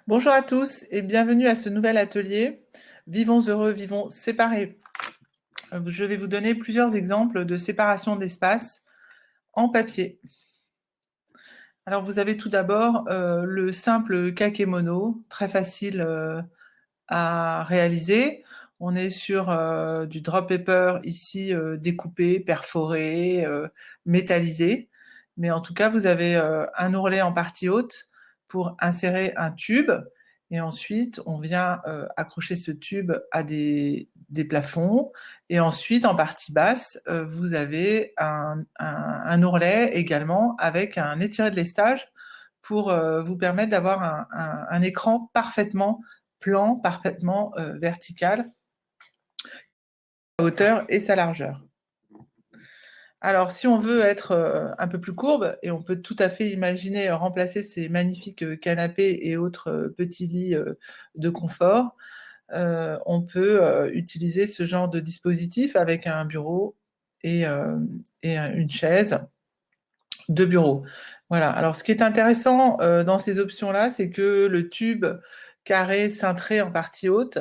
Bonjour à tous et bienvenue à ce nouvel atelier Vivons heureux, vivons séparés. Je vais vous donner plusieurs exemples de séparation d'espace en papier. Alors vous avez tout d'abord le simple kakémono, très facile à réaliser. On est sur du drop paper ici découpé, perforé, métallisé. Mais en tout cas, vous avez un ourlet en partie haute pour insérer un tube. Et ensuite, on vient accrocher ce tube à des plafonds. Et ensuite, en partie basse, vous avez un ourlet également avec un étiré de lestage pour vous permettre d'avoir un écran parfaitement plan, parfaitement vertical, sa hauteur et sa largeur. Alors, si on veut être un peu plus courbe, et on peut tout à fait imaginer remplacer ces magnifiques canapés et autres petits lits de confort, on peut utiliser ce genre de dispositif avec un bureau et une chaise de bureau. Voilà. Alors, ce qui est intéressant dans ces options-là, c'est que le tube carré cintré en partie haute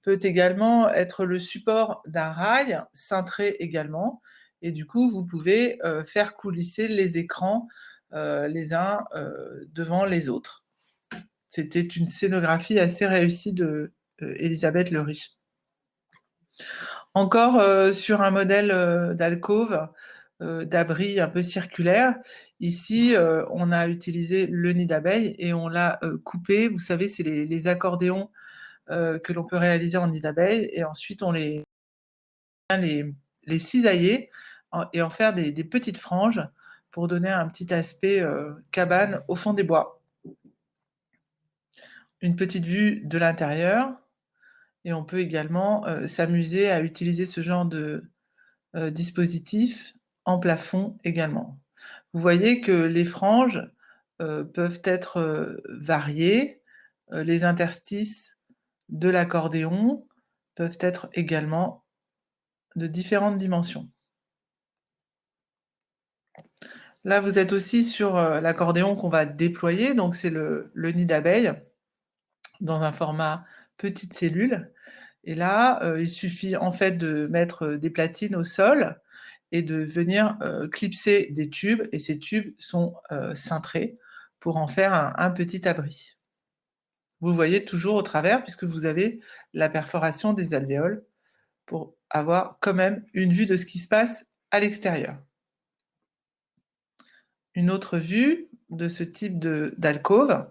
peut également être le support d'un rail cintré également. Et du coup, vous pouvez faire coulisser les écrans les uns devant les autres. C'était une scénographie assez réussie de Elisabeth Le Riche. Encore sur un modèle d'alcôve, d'abri un peu circulaire. Ici, on a utilisé le nid d'abeille et on l'a coupé. Vous savez, c'est les accordéons que l'on peut réaliser en nid d'abeille. Et ensuite, on les cisailler et en faire des petites franges pour donner un petit aspect cabane au fond des bois. Une petite vue de l'intérieur. Et on peut également s'amuser à utiliser ce genre de dispositif en plafond également. Vous voyez que les franges peuvent être variées. Les interstices de l'accordéon peuvent être également de différentes dimensions. Là, vous êtes aussi sur l'accordéon qu'on va déployer, donc c'est le nid d'abeille dans un format petite cellule. Et là, il suffit en fait de mettre des platines au sol et de venir clipser des tubes, et ces tubes sont cintrés pour en faire un petit abri. Vous voyez toujours au travers puisque vous avez la perforation des alvéoles pour avoir quand même une vue de ce qui se passe à l'extérieur. Une autre vue de ce type d'alcôve.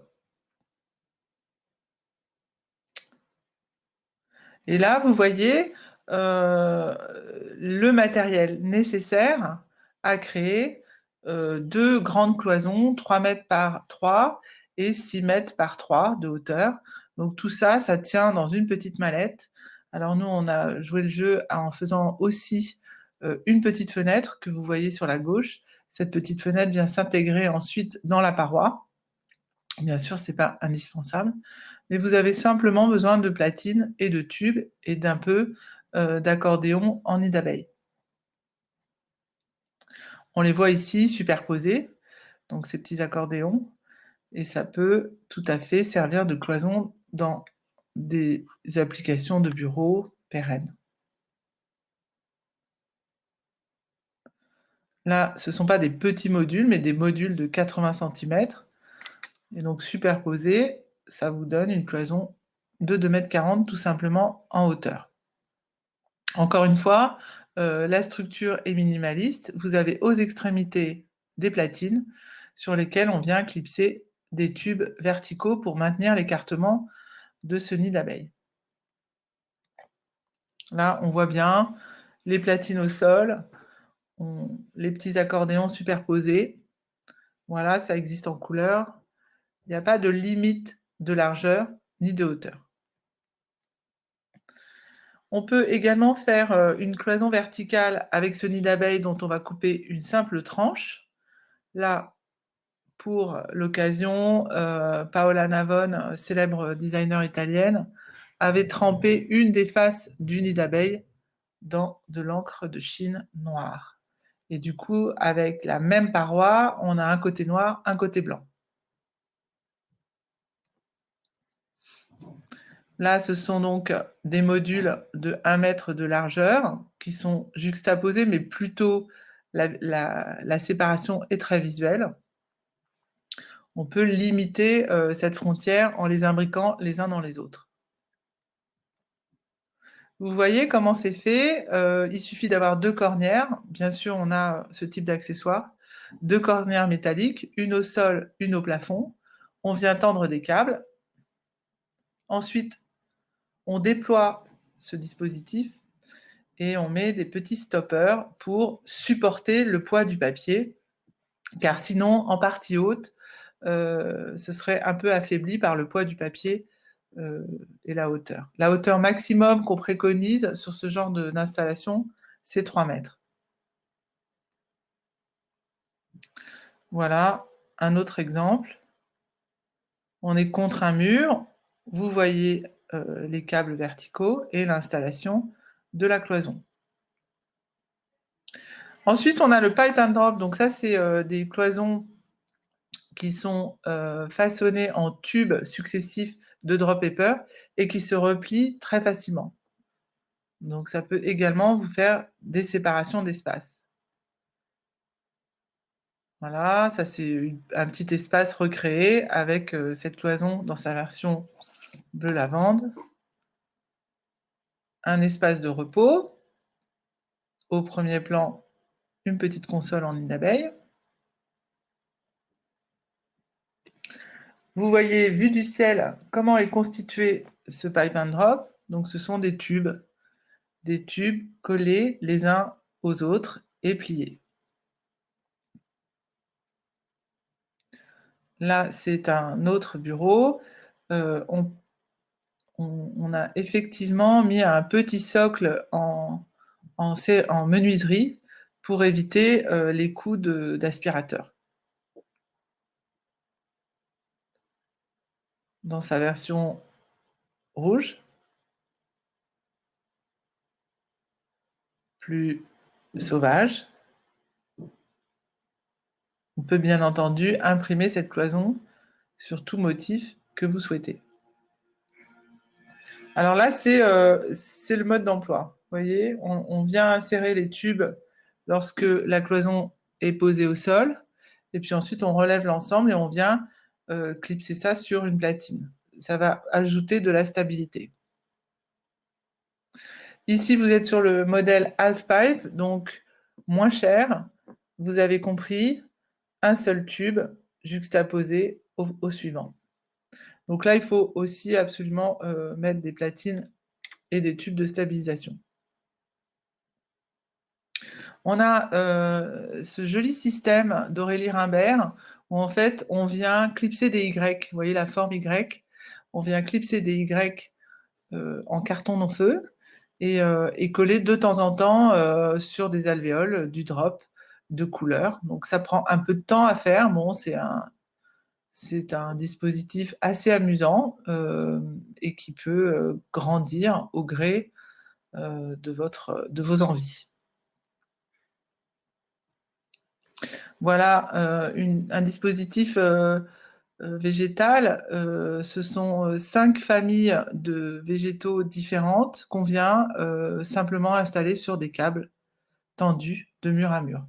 Et là, vous voyez le matériel nécessaire à créer deux grandes cloisons, 3 mètres par 3 et 6 mètres par 3 de hauteur. Donc tout ça, ça tient dans une petite mallette. Alors nous, on a joué le jeu en faisant aussi une petite fenêtre que vous voyez sur la gauche. Cette petite fenêtre vient s'intégrer ensuite dans la paroi. Bien sûr, ce n'est pas indispensable, mais vous avez simplement besoin de platines et de tubes et d'un peu d'accordéon en nid d'abeille. On les voit ici superposés, donc ces petits accordéons, et ça peut tout à fait servir de cloison dans des applications de bureau pérennes. Là, ce ne sont pas des petits modules, mais des modules de 80 cm. Et donc superposés, ça vous donne une cloison de 2,40 m tout simplement en hauteur. Encore une fois, la structure est minimaliste. Vous avez aux extrémités des platines sur lesquelles on vient clipser des tubes verticaux pour maintenir l'écartement de ce nid d'abeille. Là, on voit bien les platines au sol, les petits accordéons superposés. Voilà, ça existe en couleur. Il n'y a pas de limite de largeur ni de hauteur. On peut également faire une cloison verticale avec ce nid d'abeille dont on va couper une simple tranche. Là, pour l'occasion, Paola Navone, célèbre designer italienne, avait trempé une des faces du nid d'abeille dans de l'encre de Chine noire. Et du coup, avec la même paroi, on a un côté noir, un côté blanc. Là, ce sont donc des modules de 1 mètre de largeur qui sont juxtaposés, mais plutôt la séparation est très visuelle. On peut limiter cette frontière en les imbriquant les uns dans les autres. Vous voyez comment c'est fait. Il suffit d'avoir 2 cornières. Bien sûr, on a ce type d'accessoire. 2 cornières métalliques, une au sol, une au plafond. On vient tendre des câbles. Ensuite, on déploie ce dispositif et on met des petits stoppers pour supporter le poids du papier, car sinon, en partie haute, ce serait un peu affaibli par le poids du papier et la hauteur. La hauteur maximum qu'on préconise sur ce genre d'installation, c'est 3 mètres. Voilà un autre exemple. On est contre un mur. Vous voyez les câbles verticaux et l'installation de la cloison. Ensuite, on a le pipe and drop. Donc ça, c'est des cloisons qui sont façonnées en tubes successifs de drop paper et qui se replient très facilement. Donc ça peut également vous faire des séparations d'espace. Voilà, ça c'est un petit espace recréé avec cette cloison dans sa version bleu lavande. Un espace de repos. Au premier plan, une petite console en nid d'abeille. Vous voyez, vue du ciel, comment est constitué ce pipe and drop. Donc ce sont des tubes collés les uns aux autres et pliés. Là, c'est un autre bureau. On a effectivement mis un petit socle en menuiserie pour éviter les coups d'aspirateur. Dans sa version rouge, plus sauvage. On peut bien entendu imprimer cette cloison sur tout motif que vous souhaitez. Alors là, c'est le mode d'emploi. Vous voyez, on vient insérer les tubes lorsque la cloison est posée au sol, et puis ensuite on relève l'ensemble et on vient clipser ça sur une platine. Ça va ajouter de la stabilité. Ici, vous êtes sur le modèle half-pipe, donc moins cher. Vous avez compris, un seul tube juxtaposé au suivant. Donc là, il faut aussi absolument mettre des platines et des tubes de stabilisation. On a ce joli système d'Aurélie Rimbert où en fait, on vient clipser des Y. Vous voyez la forme Y? On vient clipser des Y en carton non-feu et coller de temps en temps sur des alvéoles du drop de couleur. Donc ça prend un peu de temps à faire. Bon, c'est un dispositif assez amusant et qui peut grandir au gré de vos envies. Voilà un dispositif végétal. Ce sont 5 familles de végétaux différentes qu'on vient simplement installer sur des câbles tendus de mur à mur.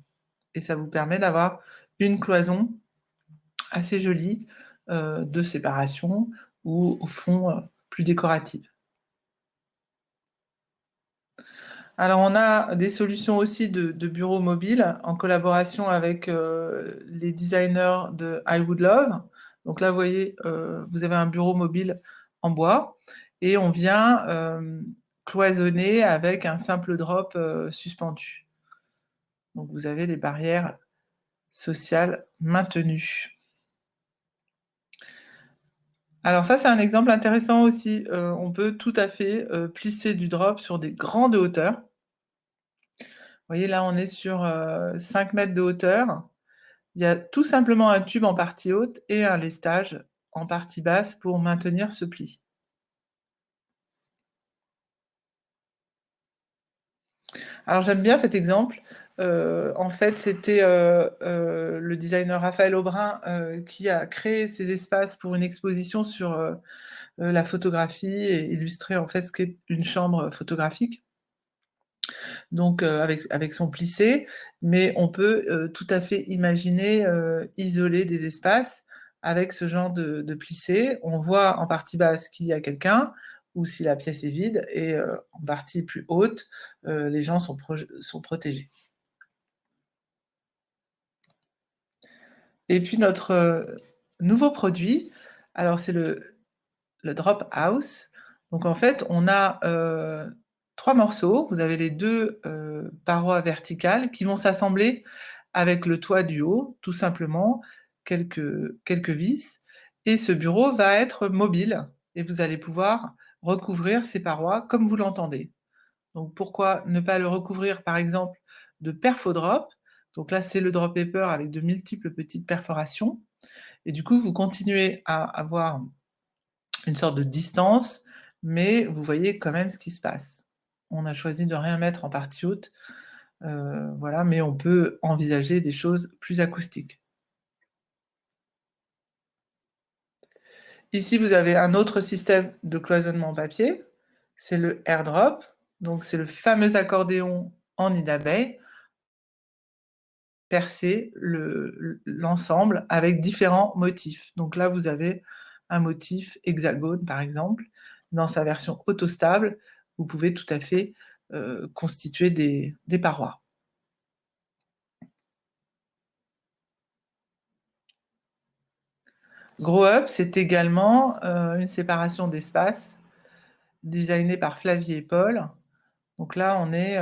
Et ça vous permet d'avoir une cloison assez jolie de séparation ou au fond plus décorative. Alors, on a des solutions aussi de bureaux mobiles en collaboration avec les designers de I Would Love. Donc là, vous voyez, vous avez un bureau mobile en bois et on vient cloisonner avec un simple drop suspendu. Donc, vous avez des barrières sociales maintenues. Alors ça, c'est un exemple intéressant aussi. On peut tout à fait plisser du drop sur des grandes hauteurs. Vous voyez, là, on est sur 5 mètres de hauteur. Il y a tout simplement un tube en partie haute et un lestage en partie basse pour maintenir ce pli. Alors j'aime bien cet exemple. En fait, c'était le designer Raphaël Aubrin qui a créé ces espaces pour une exposition sur la photographie et illustrer en fait ce qu'est une chambre photographique. Donc avec son plissé, mais on peut tout à fait imaginer isoler des espaces avec ce genre de plissé. On voit en partie basse qu'il y a quelqu'un ou si la pièce est vide et en partie plus haute, les gens sont protégés. Et puis notre nouveau produit, alors c'est le Drop House. Donc en fait, on a 3 morceaux. Vous avez les 2 parois verticales qui vont s'assembler avec le toit du haut, tout simplement, quelques vis. Et ce bureau va être mobile et vous allez pouvoir recouvrir ces parois comme vous l'entendez. Donc pourquoi ne pas le recouvrir, par exemple, de perfodrop? Donc là, c'est le drop paper avec de multiples petites perforations. Et du coup, vous continuez à avoir une sorte de distance, mais vous voyez quand même ce qui se passe. On a choisi de rien mettre en partie haute, voilà, mais on peut envisager des choses plus acoustiques. Ici, vous avez un autre système de cloisonnement papier, c'est le airdrop, donc c'est le fameux accordéon en nid d'abeille, percer l'ensemble avec différents motifs. Donc là, vous avez un motif hexagone, par exemple. Dans sa version autostable, vous pouvez tout à fait constituer des parois. Grow Up, c'est également une séparation d'espace designée par Flavie et Paul. Donc là, on est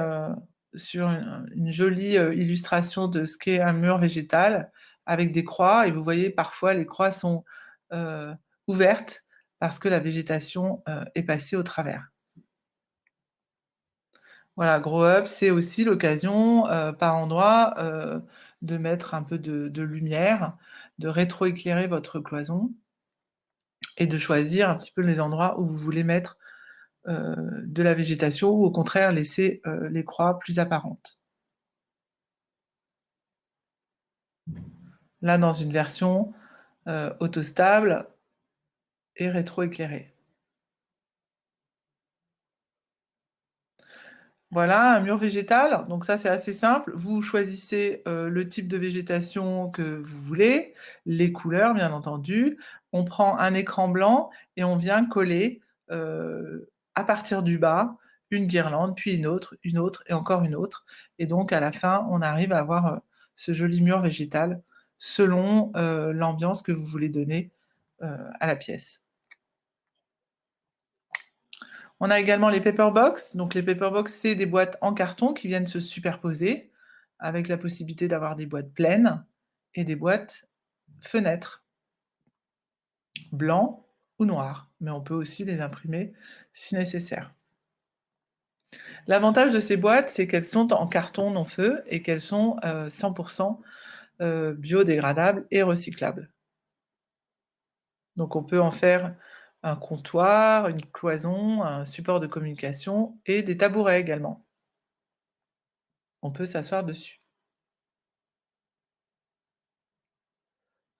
sur une jolie illustration de ce qu'est un mur végétal avec des croix. Et vous voyez, parfois, les croix sont ouvertes parce que la végétation est passée au travers. Voilà, Grow Up, c'est aussi l'occasion, par endroits, de mettre un peu de lumière, de rétroéclairer votre cloison et de choisir un petit peu les endroits où vous voulez mettre de la végétation ou au contraire laisser les croix plus apparentes. Là, dans une version autostable et rétroéclairée. Voilà, un mur végétal. Donc ça, c'est assez simple. Vous choisissez le type de végétation que vous voulez, les couleurs, bien entendu. On prend un écran blanc et on vient coller à partir du bas une guirlande, puis une autre et encore une autre. Et donc, à la fin, on arrive à avoir ce joli mur végétal selon l'ambiance que vous voulez donner à la pièce. On a également les paperbox. Donc les paperbox, c'est des boîtes en carton qui viennent se superposer avec la possibilité d'avoir des boîtes pleines et des boîtes fenêtres, blanc ou noir. Mais on peut aussi les imprimer si nécessaire. L'avantage de ces boîtes, c'est qu'elles sont en carton non-feu et qu'elles sont 100% biodégradables et recyclables. Donc on peut en faire un comptoir, une cloison, un support de communication et des tabourets également. On peut s'asseoir dessus.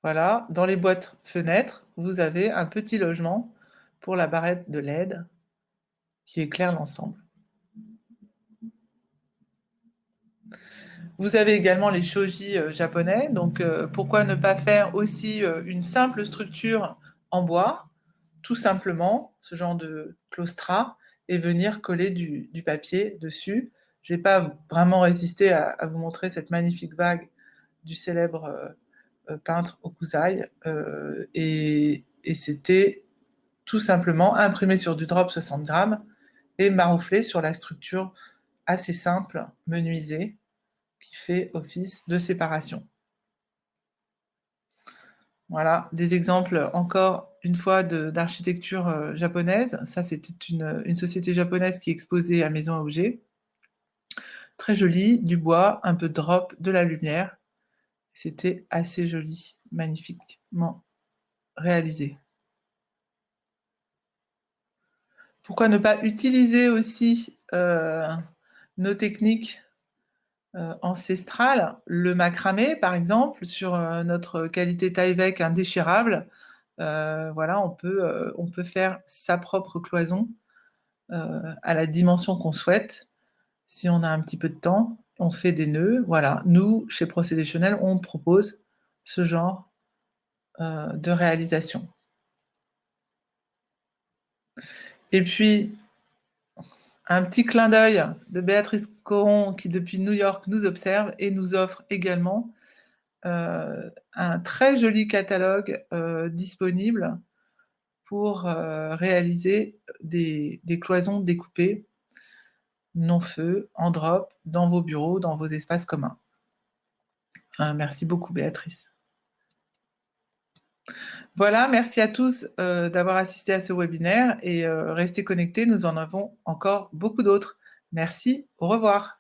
Voilà, dans les boîtes fenêtres, vous avez un petit logement pour la barrette de LED qui éclaire l'ensemble. Vous avez également les shoji japonais, donc pourquoi ne pas faire aussi une simple structure en bois, tout simplement, ce genre de claustra, et venir coller du papier dessus. Je n'ai pas vraiment résisté à vous montrer cette magnifique bague du célèbre peintre Okuzai, et c'était tout simplement imprimé sur du drop 60 grammes et marouflé sur la structure assez simple, menuisée, qui fait office de séparation. Voilà, des exemples encore une fois d'architecture japonaise. Ça, c'était une société japonaise qui exposait à Maison Objet. Très joli, du bois, un peu de drop, de la lumière. C'était assez joli, magnifiquement réalisé. Pourquoi ne pas utiliser aussi nos techniques ancestrales, le macramé par exemple, sur notre qualité Tyvek indéchirable. Voilà, on peut faire sa propre cloison à la dimension qu'on souhaite. Si on a un petit peu de temps, on fait des nœuds. Voilà, nous, chez Procédé Chanel, on propose ce genre de réalisation. Et puis, un petit clin d'œil de Béatrice Coron qui, depuis New York, nous observe et nous offre également un très joli catalogue disponible pour réaliser des cloisons découpées non-feu, en drop, dans vos bureaux, dans vos espaces communs. Merci beaucoup, Béatrice. Voilà, merci à tous d'avoir assisté à ce webinaire et restez connectés, nous en avons encore beaucoup d'autres. Merci, au revoir.